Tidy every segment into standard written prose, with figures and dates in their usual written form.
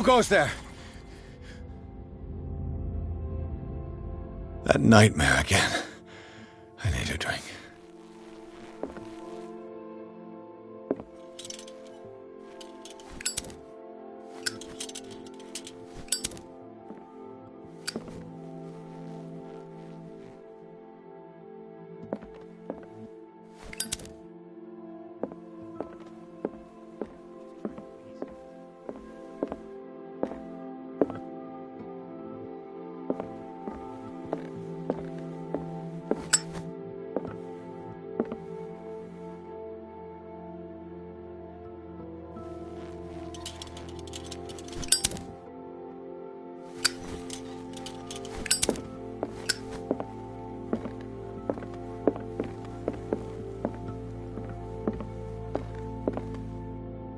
Who goes there? That nightmare again. I need a drink.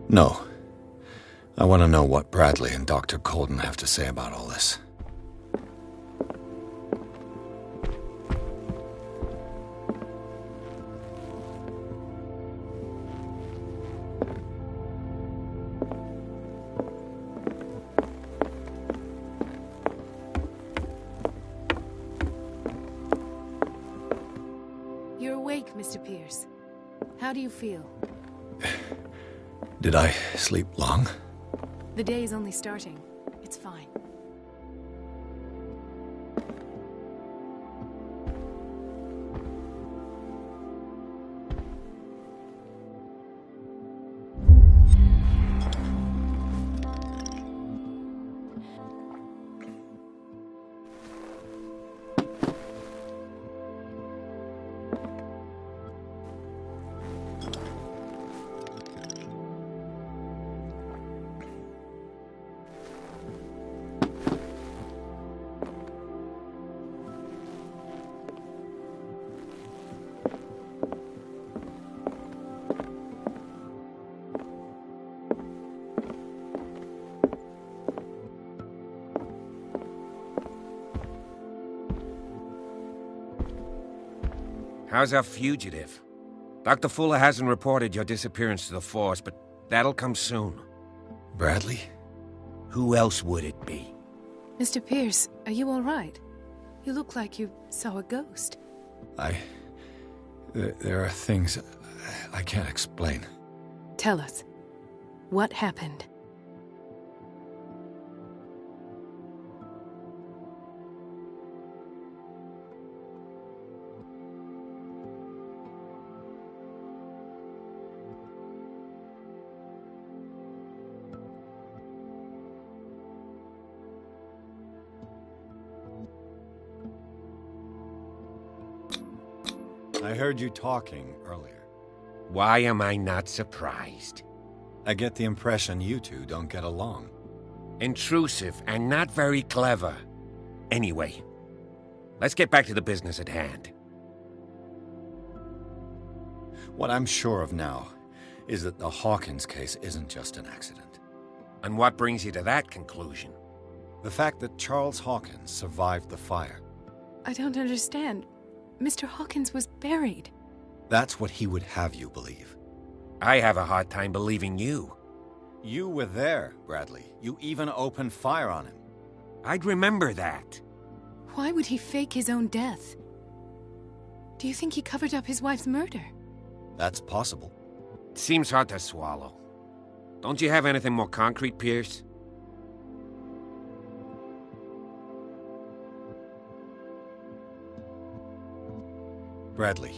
No. I want to know what Bradley and Dr. Colden have to say about all this. You're awake, Mr. Pierce. How do you feel? Did I sleep long? The day is only starting. It's fine. How's our fugitive? Dr. Fuller hasn't reported your disappearance to the force, but that'll come soon. Bradley? Who else would it be? Mr. Pierce, are you all right? You look like you saw a ghost. There are things I can't explain. Tell us. What happened? I heard you talking earlier. Why am I not surprised? I get the impression you two don't get along. Intrusive and not very clever. Anyway, let's get back to the business at hand. What I'm sure of now is that the Hawkins case isn't just an accident. And what brings you to that conclusion? The fact that Charles Hawkins survived the fire. I don't understand. Mr. Hawkins was buried. That's what he would have you believe. I have a hard time believing you. You were there, Bradley. You even opened fire on him. I'd remember that. Why would he fake his own death? Do you think he covered up his wife's murder? That's possible. It seems hard to swallow. Don't you have anything more concrete, Pierce? Bradley,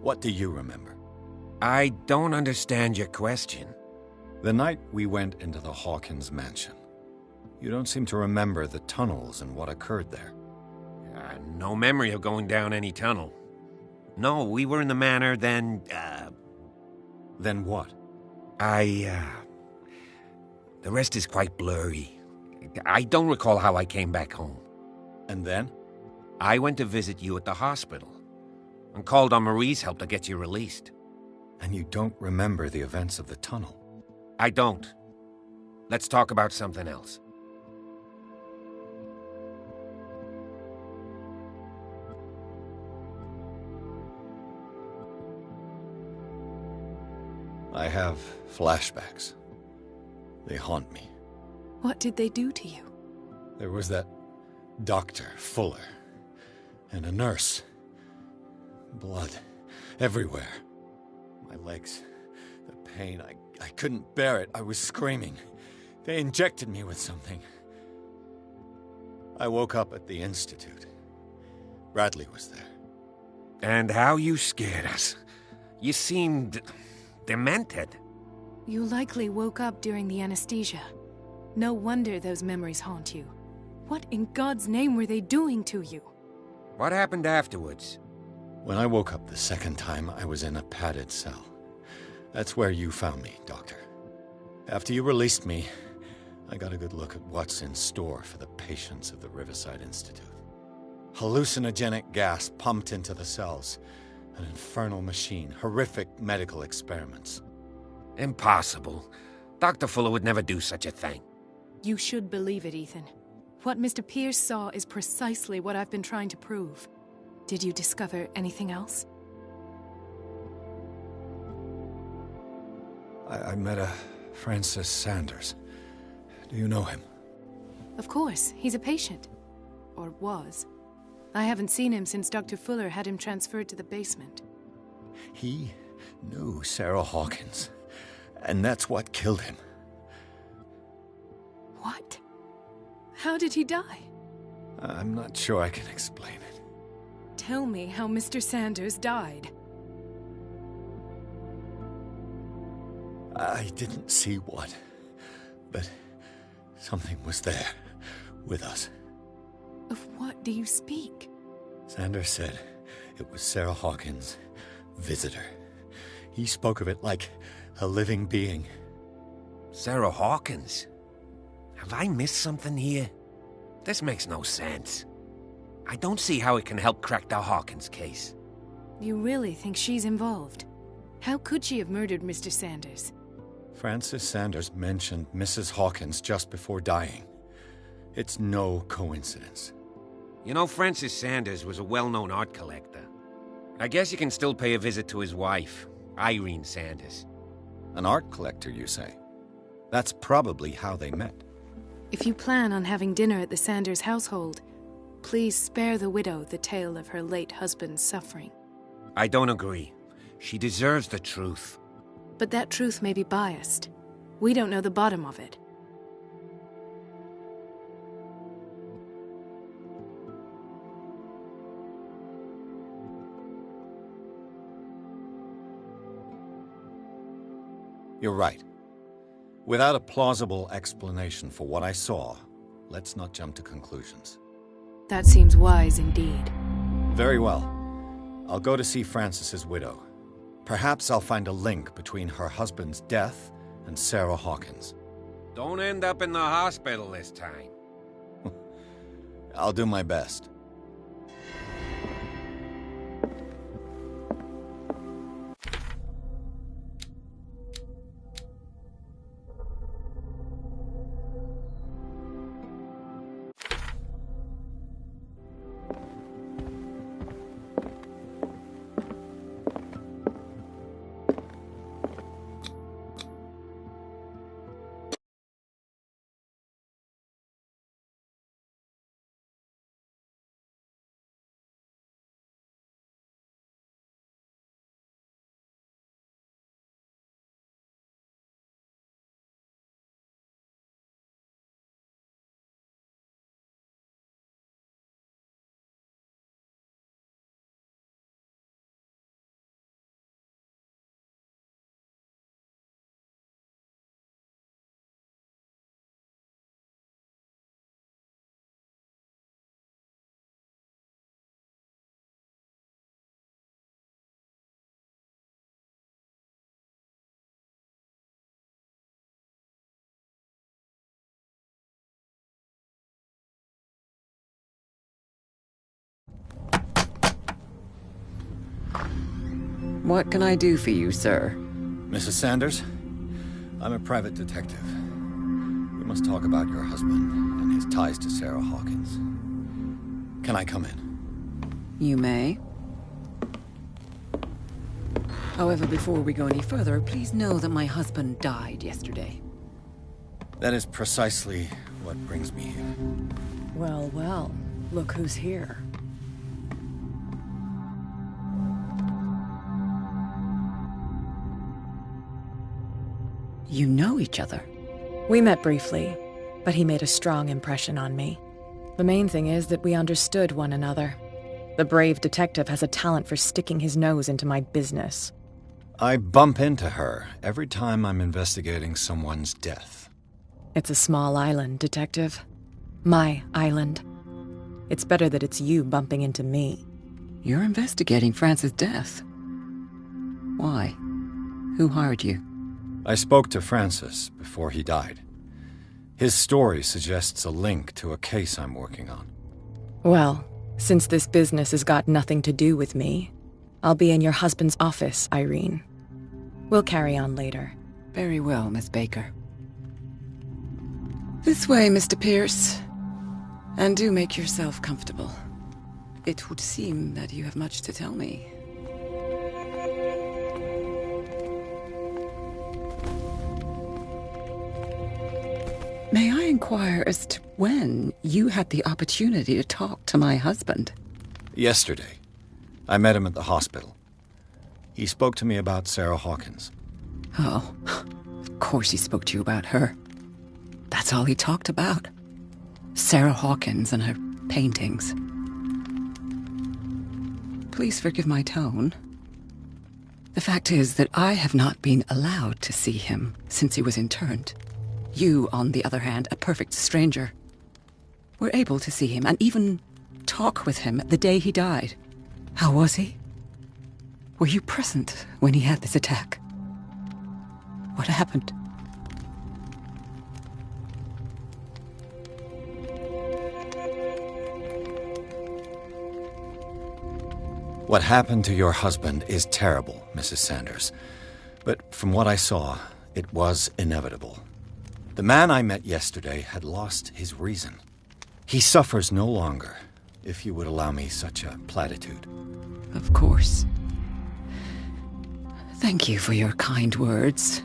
what do you remember? I don't understand your question. The night we went into the Hawkins mansion. You don't seem to remember the tunnels and what occurred there. No memory of going down any tunnel. No, we were in the manor, then, Then what? The rest is quite blurry. I don't recall how I came back home. And then? I went to visit you at the hospital and called on Marie's help to get you released. And you don't remember the events of the tunnel? I don't. Let's talk about something else. I have flashbacks. They haunt me. What did they do to you? There was that Dr. Fuller, and a nurse. Blood everywhere. My legs, the pain, I couldn't bear it. I was screaming. They injected me with something. I woke up at the Institute. Bradley was there. And how you scared us. You seemed demented. You likely woke up during the anesthesia. No wonder those memories haunt you. What in God's name were they doing to you? What happened afterwards? When I woke up the second time, I was in a padded cell. That's where you found me, Doctor. After you released me, I got a good look at what's in store for the patients of the Riverside Institute. Hallucinogenic gas pumped into the cells. An infernal machine. Horrific medical experiments. Impossible. Dr. Fuller would never do such a thing. You should believe it, Ethan. What Mr. Pierce saw is precisely what I've been trying to prove. Did you discover anything else? I met a Francis Sanders. Do you know him? Of course, he's a patient. Or was. I haven't seen him since Dr. Fuller had him transferred to the basement. He knew Sarah Hawkins, and that's what killed him. What? How did he die? I'm not sure I can explain it. Tell me how Mr. Sanders died. I didn't see what, but something was there, with us. Of what do you speak? Sanders said it was Sarah Hawkins' visitor. He spoke of it like a living being. Sarah Hawkins? Have I missed something here? This makes no sense. I don't see how it can help crack the Hawkins case. You really think she's involved? How could she have murdered Mr. Sanders? Francis Sanders mentioned Mrs. Hawkins just before dying. It's no coincidence. You know, Francis Sanders was a well-known art collector. I guess you can still pay a visit to his wife, Irene Sanders. An art collector, you say? That's probably how they met. If you plan on having dinner at the Sanders household, please spare the widow the tale of her late husband's suffering. I don't agree. She deserves the truth. But that truth may be biased. We don't know the bottom of it. You're right. Without a plausible explanation for what I saw, let's not jump to conclusions. That seems wise indeed. Very well. I'll go to see Francis's widow. Perhaps I'll find a link between her husband's death and Sarah Hawkins. Don't end up in the hospital this time. I'll do my best. What can I do for you, sir? Mrs. Sanders? I'm a private detective. We must talk about your husband and his ties to Sarah Hawkins. Can I come in? You may. However, before we go any further, please know that my husband died yesterday. That is precisely what brings me here. Well, well, look who's here. You know each other. We met briefly, but he made a strong impression on me. The main thing is that we understood one another. The brave detective has a talent for sticking his nose into my business. I bump into her every time I'm investigating someone's death. It's a small island, Detective. My island. It's better that it's you bumping into me. You're investigating Francis' death. Why? Who hired you? I spoke to Francis before he died. His story suggests a link to a case I'm working on. Well, since this business has got nothing to do with me, I'll be in your husband's office, Irene. We'll carry on later. Very well, Miss Baker. This way, Mr. Pierce. And do make yourself comfortable. It would seem that you have much to tell me. May I inquire as to when you had the opportunity to talk to my husband? Yesterday, I met him at the hospital. He spoke to me about Sarah Hawkins. Oh, of course he spoke to you about her. That's all he talked about. Sarah Hawkins and her paintings. Please forgive my tone. The fact is that I have not been allowed to see him since he was interned. You, on the other hand, a perfect stranger, were able to see him and even talk with him the day he died. How was he? Were you present when he had this attack? What happened? What happened to your husband is terrible, Mrs. Sanders. But from what I saw, it was inevitable. The man I met yesterday had lost his reason. He suffers no longer, if you would allow me such a platitude. Of course. Thank you for your kind words.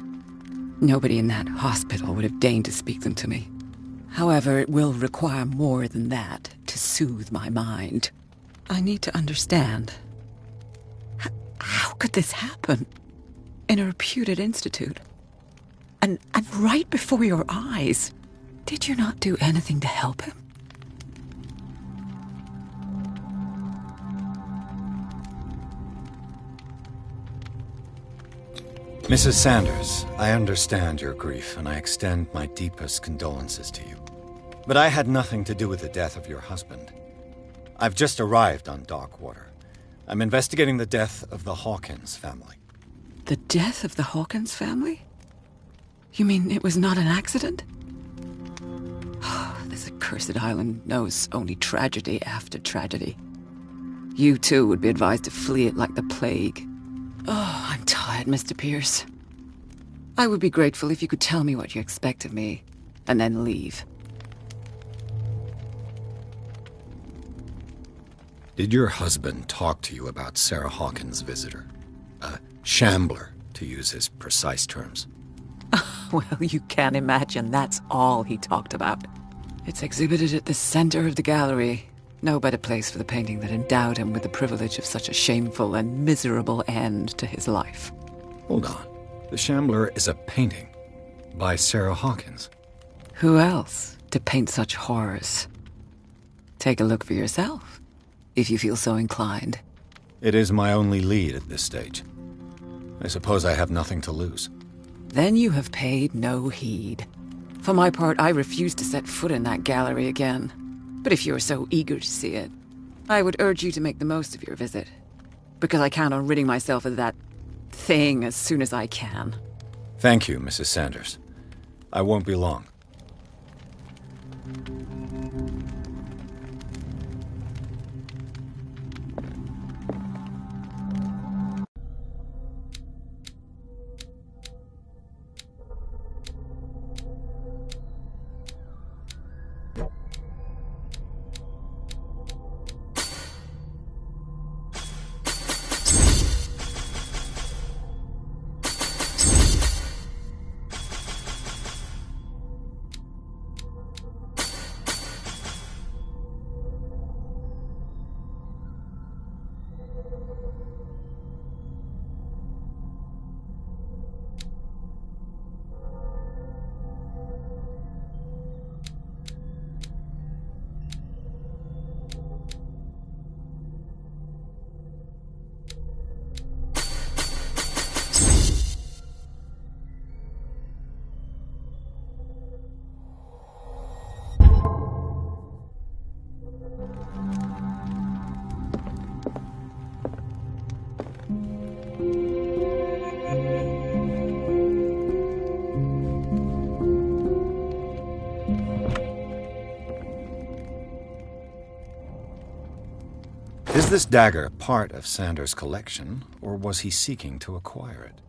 Nobody in that hospital would have deigned to speak them to me. However, it will require more than that to soothe my mind. I need to understand. How could this happen? In a reputed institute? And right before your eyes. Did you not do anything to help him? Mrs. Sanders, I understand your grief, and I extend my deepest condolences to you. But I had nothing to do with the death of your husband. I've just arrived on Darkwater. I'm investigating the death of the Hawkins family. The death of the Hawkins family? You mean it was not an accident? This accursed island knows only tragedy after tragedy. You too would be advised to flee it like the plague. Oh, I'm tired, Mr. Pierce. I would be grateful if you could tell me what you expect of me, and then leave. Did your husband talk to you about Sarah Hawkins' visitor? A shambler, to use his precise terms. Well, you can imagine that's all he talked about. It's exhibited at the center of the gallery. No better place for the painting that endowed him with the privilege of such a shameful and miserable end to his life. Hold on. The Shambler is a painting by Sarah Hawkins. Who else to paint such horrors? Take a look for yourself, if you feel so inclined. It is my only lead at this stage. I suppose I have nothing to lose. Then you have paid no heed. For my part, I refuse to set foot in that gallery again. But if you are so eager to see it, I would urge you to make the most of your visit. Because I count on ridding myself of that thing as soon as I can. Thank you, Mrs. Sanders. I won't be long. Is this dagger part of Sanders' collection, or was he seeking to acquire it?